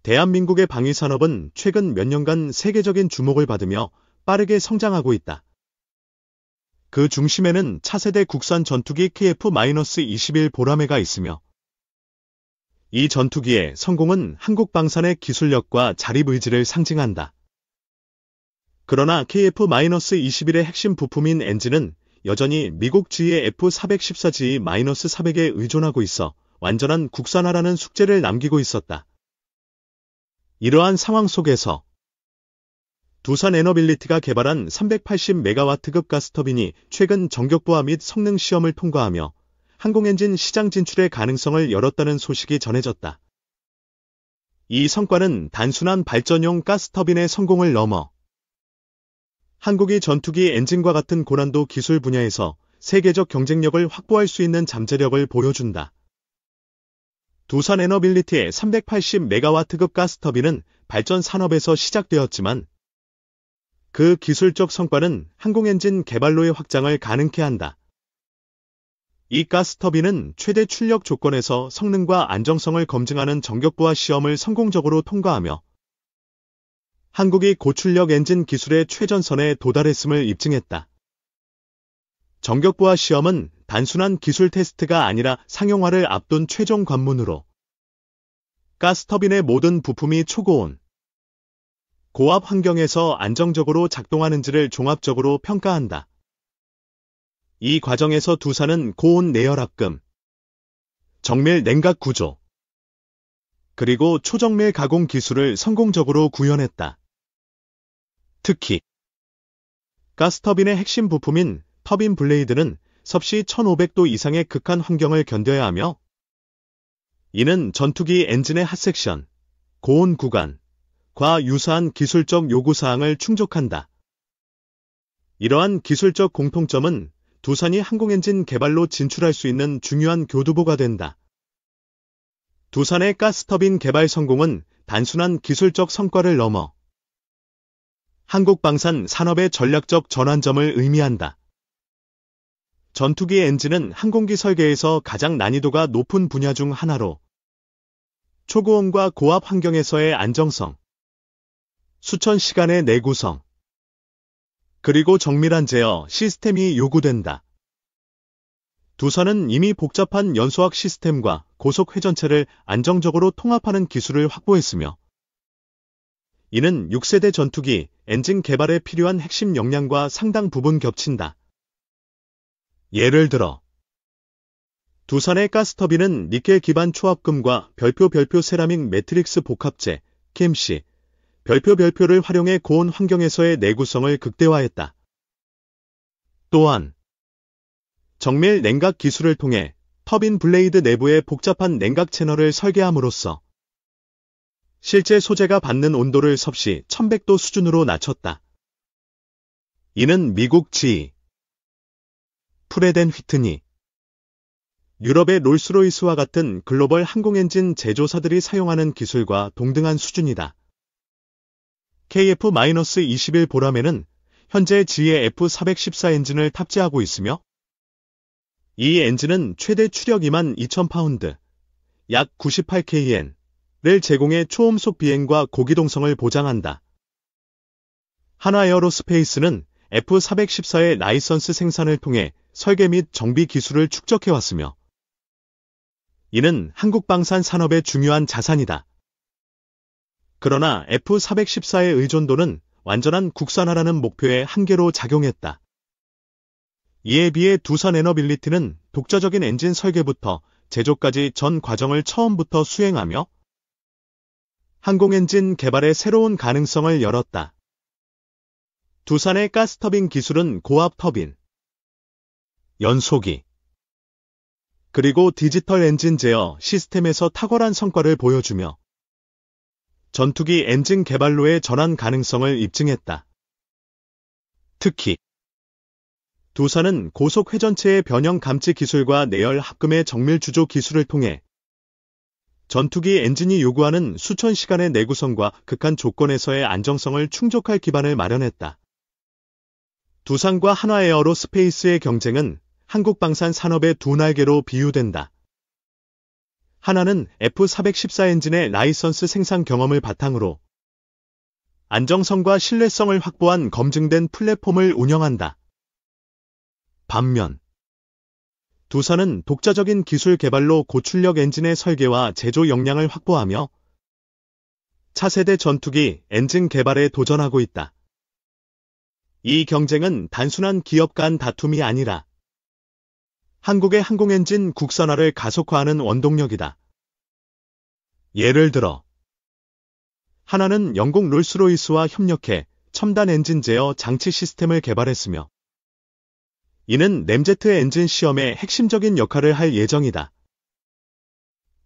대한민국의 방위산업은 최근 몇 년간 세계적인 주목을 받으며 빠르게 성장하고 있다. 그 중심에는 차세대 국산 전투기 KF-21 보라매가 있으며 이 전투기의 성공은 한국방산의 기술력과 자립의지를 상징한다. 그러나 KF-21의 핵심 부품인 엔진은 여전히 미국 GE의 F414G-400에 의존하고 있어 완전한 국산화라는 숙제를 남기고 있었다. 이러한 상황 속에서 두산에너빌리티가 개발한 380메가와트급 가스터빈이 최근 전격부하 및 성능 시험을 통과하며 항공엔진 시장 진출의 가능성을 열었다는 소식이 전해졌다. 이 성과는 단순한 발전용 가스터빈의 성공을 넘어 한국이 전투기 엔진과 같은 고난도 기술 분야에서 세계적 경쟁력을 확보할 수 있는 잠재력을 보여준다. 두산에너빌리티의 380메가와트급 가스터빈은 발전 산업에서 시작되었지만 그 기술적 성과는 항공엔진 개발로의 확장을 가능케 한다. 이 가스터빈은 최대 출력 조건에서 성능과 안정성을 검증하는 전격부하 시험을 성공적으로 통과하며 한국이 고출력 엔진 기술의 최전선에 도달했음을 입증했다. 전격부하 시험은 단순한 기술 테스트가 아니라 상용화를 앞둔 최종 관문으로 가스터빈의 모든 부품이 초고온, 고압 환경에서 안정적으로 작동하는지를 종합적으로 평가한다. 이 과정에서 두산은 고온 내열 합금, 정밀 냉각 구조, 그리고 초정밀 가공 기술을 성공적으로 구현했다. 특히 가스터빈의 핵심 부품인 터빈 블레이드는 섭씨 1500도 이상의 극한 환경을 견뎌야 하며 이는 전투기 엔진의 핫섹션, 고온 구간과 유사한 기술적 요구사항을 충족한다. 이러한 기술적 공통점은 두산이 항공엔진 개발로 진출할 수 있는 중요한 교두보가 된다. 두산의 가스터빈 개발 성공은 단순한 기술적 성과를 넘어 한국방산 산업의 전략적 전환점을 의미한다. 전투기 엔진은 항공기 설계에서 가장 난이도가 높은 분야 중 하나로 초고온과 고압 환경에서의 안정성, 수천 시간의 내구성, 그리고 정밀한 제어 시스템이 요구된다. 두산은 이미 복잡한 연소학 시스템과 고속 회전체를 안정적으로 통합하는 기술을 확보했으며 이는 6세대 전투기 엔진 개발에 필요한 핵심 역량과 상당 부분 겹친다. 예를 들어 두산의 가스터빈은 니켈 기반 초합금과 별표 세라믹 매트릭스 복합재 캠시 별표를 활용해 고온 환경에서의 내구성을 극대화했다. 또한 정밀 냉각 기술을 통해 터빈 블레이드 내부에 복잡한 냉각 채널을 설계함으로써 실제 소재가 받는 온도를 섭씨 1100도 수준으로 낮췄다. 이는 미국 GE, 프레덴 휘트니, 유럽의 롤스로이스와 같은 글로벌 항공엔진 제조사들이 사용하는 기술과 동등한 수준이다. KF-21 보라매는 현재 GE의 F414 엔진을 탑재하고 있으며 이 엔진은 최대 추력 22,000파운드, 약 98kN을 제공해 초음속 비행과 고기동성을 보장한다. 한화에어로스페이스는 F414의 라이선스 생산을 통해 설계 및 정비 기술을 축적해왔으며 이는 한국방산 산업의 중요한 자산이다. 그러나 F414의 의존도는 완전한 국산화라는 목표의 한계로 작용했다. 이에 비해 두산에너빌리티는 독자적인 엔진 설계부터 제조까지 전 과정을 처음부터 수행하며 항공엔진 개발의 새로운 가능성을 열었다. 두산의 가스터빈 기술은 고압 터빈, 연소기, 그리고 디지털 엔진 제어 시스템에서 탁월한 성과를 보여주며 전투기 엔진 개발로의 전환 가능성을 입증했다. 특히 두산은 고속 회전체의 변형 감지 기술과 내열 합금의 정밀 주조 기술을 통해 전투기 엔진이 요구하는 수천 시간의 내구성과 극한 조건에서의 안정성을 충족할 기반을 마련했다. 두산과 한화에어로스페이스의 경쟁은 한국방산 산업의 두 날개로 비유된다. 하나는 F414 엔진의 라이선스 생산 경험을 바탕으로 안정성과 신뢰성을 확보한 검증된 플랫폼을 운영한다. 반면 두산은 독자적인 기술 개발로 고출력 엔진의 설계와 제조 역량을 확보하며 차세대 전투기 엔진 개발에 도전하고 있다. 이 경쟁은 단순한 기업 간 다툼이 아니라 한국의 항공엔진 국산화를 가속화하는 원동력이다. 예를 들어 하나는 영국 롤스로이스와 협력해 첨단 엔진 제어 장치 시스템을 개발했으며 이는 램제트 엔진 시험의 핵심적인 역할을 할 예정이다.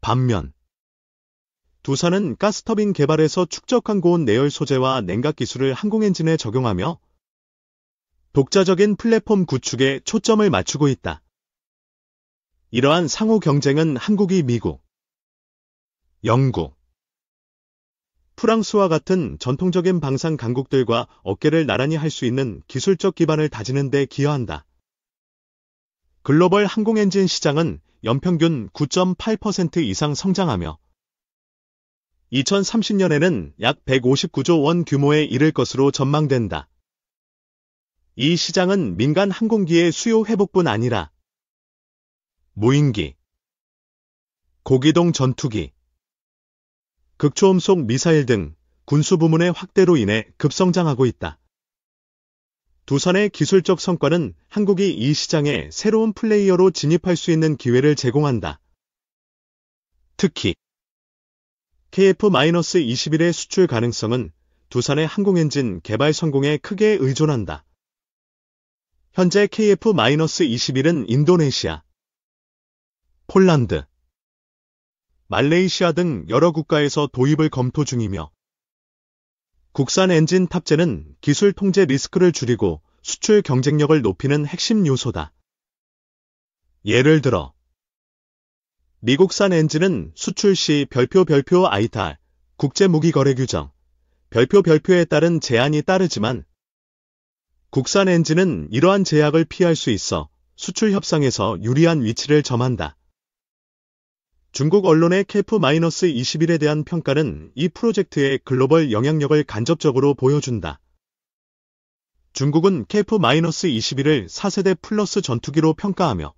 반면 두산은 가스터빈 개발에서 축적한 고온 내열 소재와 냉각 기술을 항공엔진에 적용하며 독자적인 플랫폼 구축에 초점을 맞추고 있다. 이러한 상호 경쟁은 한국이 미국, 영국, 프랑스와 같은 전통적인 방산 강국들과 어깨를 나란히 할 수 있는 기술적 기반을 다지는 데 기여한다. 글로벌 항공엔진 시장은 연평균 9.8% 이상 성장하며 2030년에는 약 159조 원 규모에 이를 것으로 전망된다. 이 시장은 민간 항공기의 수요 회복뿐 아니라 무인기, 고기동 전투기, 극초음속 미사일 등 군수 부문의 확대로 인해 급성장하고 있다. 두산의 기술적 성과는 한국이 이 시장에 새로운 플레이어로 진입할 수 있는 기회를 제공한다. 특히 KF-21의 수출 가능성은 두산의 항공엔진 개발 성공에 크게 의존한다. 현재 KF-21은 인도네시아, 폴란드, 말레이시아 등 여러 국가에서 도입을 검토 중이며 국산 엔진 탑재는 기술 통제 리스크를 줄이고 수출 경쟁력을 높이는 핵심 요소다. 예를 들어 미국산 엔진은 수출 시 별표 ITAR, 국제무기거래규정, 별표에 따른 제한이 따르지만 국산 엔진은 이러한 제약을 피할 수 있어 수출 협상에서 유리한 위치를 점한다. 중국 언론의 KF-21에 대한 평가는 이 프로젝트의 글로벌 영향력을 간접적으로 보여준다. 중국은 KF-21을 4세대 플러스 전투기로 평가하며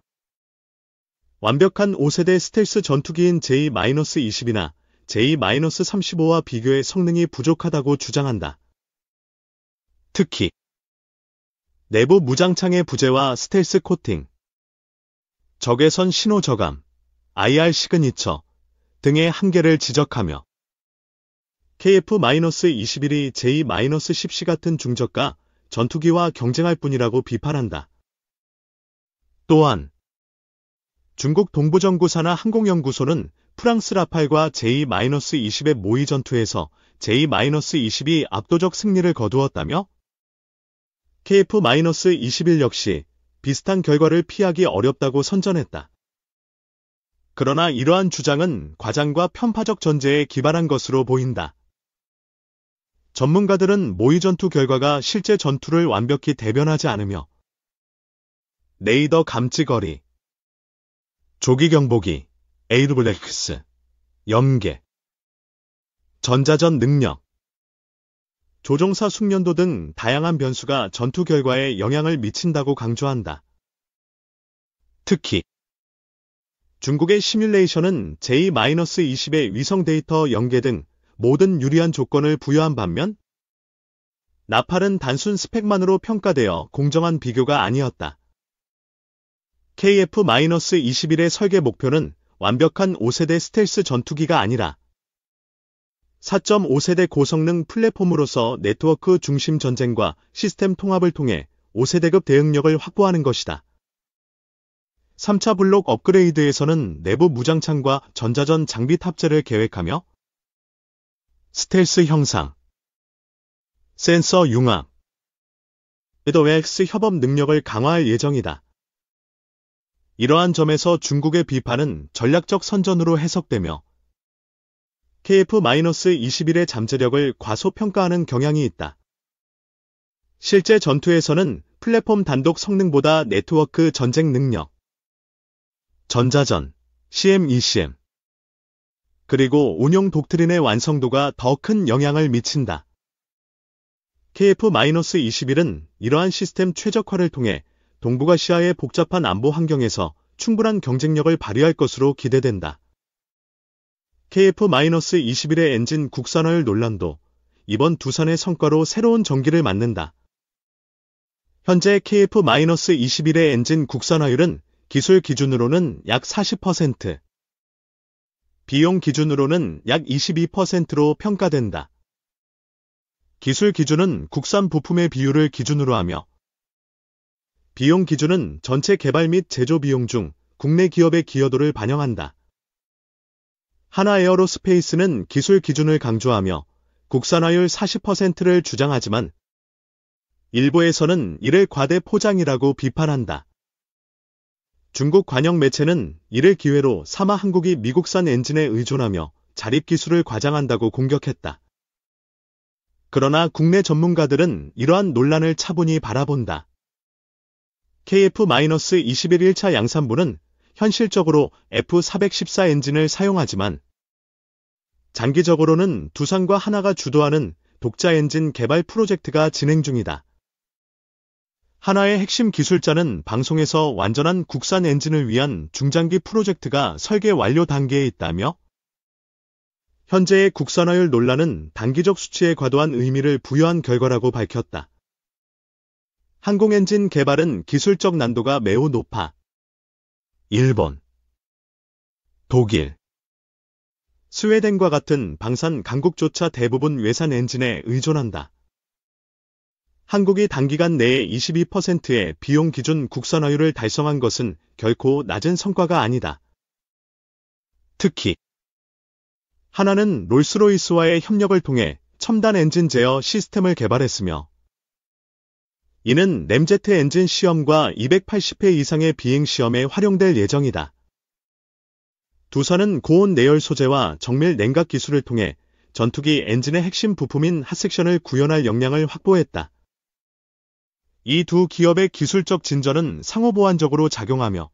완벽한 5세대 스텔스 전투기인 J-20이나 J-35와 비교해 성능이 부족하다고 주장한다. 특히 내부 무장창의 부재와 스텔스 코팅, 적외선 신호 저감, IR 시그니처 등의 한계를 지적하며 KF-21이 J-10C 같은 중저가 전투기와 경쟁할 뿐이라고 비판한다. 또한 중국 동부정구사나 항공연구소는 프랑스 라팔과 J-20의 모의 전투에서 J-20이 압도적 승리를 거두었다며 KF-21 역시 비슷한 결과를 피하기 어렵다고 선전했다. 그러나 이러한 주장은 과장과 편파적 전제에 기반한 것으로 보인다. 전문가들은 모의 전투 결과가 실제 전투를 완벽히 대변하지 않으며 레이더 감지거리, 조기 경보기, 에이르블랙스, 염계, 전자전 능력, 조종사 숙련도 등 다양한 변수가 전투 결과에 영향을 미친다고 강조한다. 특히 중국의 시뮬레이션은 J-20의 위성 데이터 연계 등 모든 유리한 조건을 부여한 반면 나팔은 단순 스펙만으로 평가되어 공정한 비교가 아니었다. KF-21의 설계 목표는 완벽한 5세대 스텔스 전투기가 아니라 4.5세대 고성능 플랫폼으로서 네트워크 중심 전쟁과 시스템 통합을 통해 5세대급 대응력을 확보하는 것이다. 3차 블록 업그레이드에서는 내부 무장창과 전자전 장비 탑재를 계획하며 스텔스 형상, 센서 융합, EDOX 협업 능력을 강화할 예정이다. 이러한 점에서 중국의 비판은 전략적 선전으로 해석되며 KF-21의 잠재력을 과소평가하는 경향이 있다. 실제 전투에서는 플랫폼 단독 성능보다 네트워크 전쟁 능력, 전자전, CM/ECM, 그리고 운용 독트린의 완성도가 더 큰 영향을 미친다. KF-21은 이러한 시스템 최적화를 통해 동북아시아의 복잡한 안보 환경에서 충분한 경쟁력을 발휘할 것으로 기대된다. KF-21의 엔진 국산화율 논란도 이번 두산의 성과로 새로운 전기를 맞는다. 현재 KF-21의 엔진 국산화율은 기술 기준으로는 약 40%, 비용 기준으로는 약 22%로 평가된다. 기술 기준은 국산 부품의 비율을 기준으로 하며 비용 기준은 전체 개발 및 제조 비용 중 국내 기업의 기여도를 반영한다. 하나에어로스페이스는 기술 기준을 강조하며 국산화율 40%를 주장하지만 일부에서는 이를 과대 포장이라고 비판한다. 중국 관영 매체는 이를 기회로 삼아 한국이 미국산 엔진에 의존하며 자립 기술을 과장한다고 공격했다. 그러나 국내 전문가들은 이러한 논란을 차분히 바라본다. KF-21 1차 양산부는 현실적으로 F414 엔진을 사용하지만 장기적으로는 두산과 하나가 주도하는 독자 엔진 개발 프로젝트가 진행 중이다. 하나의 핵심 기술자는 방송에서 완전한 국산 엔진을 위한 중장기 프로젝트가 설계 완료 단계에 있다며 현재의 국산화율 논란은 단기적 수치에 과도한 의미를 부여한 결과라고 밝혔다. 항공엔진 개발은 기술적 난도가 매우 높아 일본, 독일, 스웨덴과 같은 방산 강국조차 대부분 외산 엔진에 의존한다. 한국이 단기간 내에 22%의 비용 기준 국산화율을 달성한 것은 결코 낮은 성과가 아니다. 특히 하나는 롤스로이스와의 협력을 통해 첨단 엔진 제어 시스템을 개발했으며 이는 램제트 엔진 시험과 280회 이상의 비행 시험에 활용될 예정이다. 두산은 고온 내열 소재와 정밀 냉각 기술을 통해 전투기 엔진의 핵심 부품인 핫섹션을 구현할 역량을 확보했다. 이 두 기업의 기술적 진전은 상호보완적으로 작용하며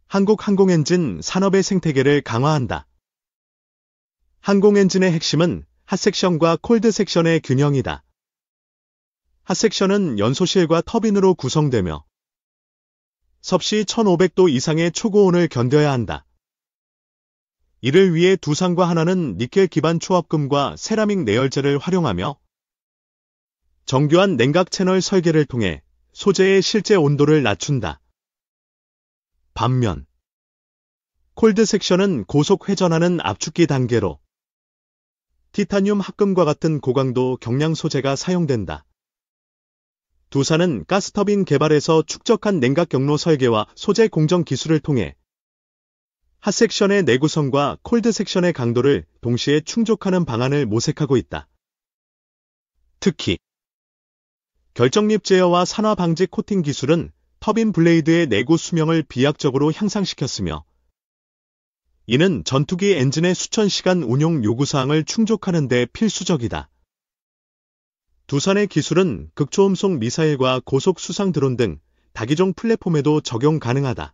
한국 항공엔진 산업의 생태계를 강화한다. 항공엔진의 핵심은 핫섹션과 콜드섹션의 균형이다. 핫섹션은 연소실과 터빈으로 구성되며 섭씨 1500도 이상의 초고온을 견뎌야 한다. 이를 위해 두산과 하나는 니켈 기반 초합금과 세라믹 내열재를 활용하며 정교한 냉각 채널 설계를 통해 소재의 실제 온도를 낮춘다. 반면 콜드 섹션은 고속 회전하는 압축기 단계로 티타늄 합금과 같은 고강도 경량 소재가 사용된다. 두산은 가스터빈 개발에서 축적한 냉각 경로 설계와 소재 공정 기술을 통해 핫섹션의 내구성과 콜드 섹션의 강도를 동시에 충족하는 방안을 모색하고 있다. 특히 결정립 제어와 산화 방지 코팅 기술은 터빈 블레이드의 내구 수명을 비약적으로 향상시켰으며 이는 전투기 엔진의 수천 시간 운용 요구사항을 충족하는 데 필수적이다. 두산의 기술은 극초음속 미사일과 고속 수상 드론 등 다기종 플랫폼에도 적용 가능하다.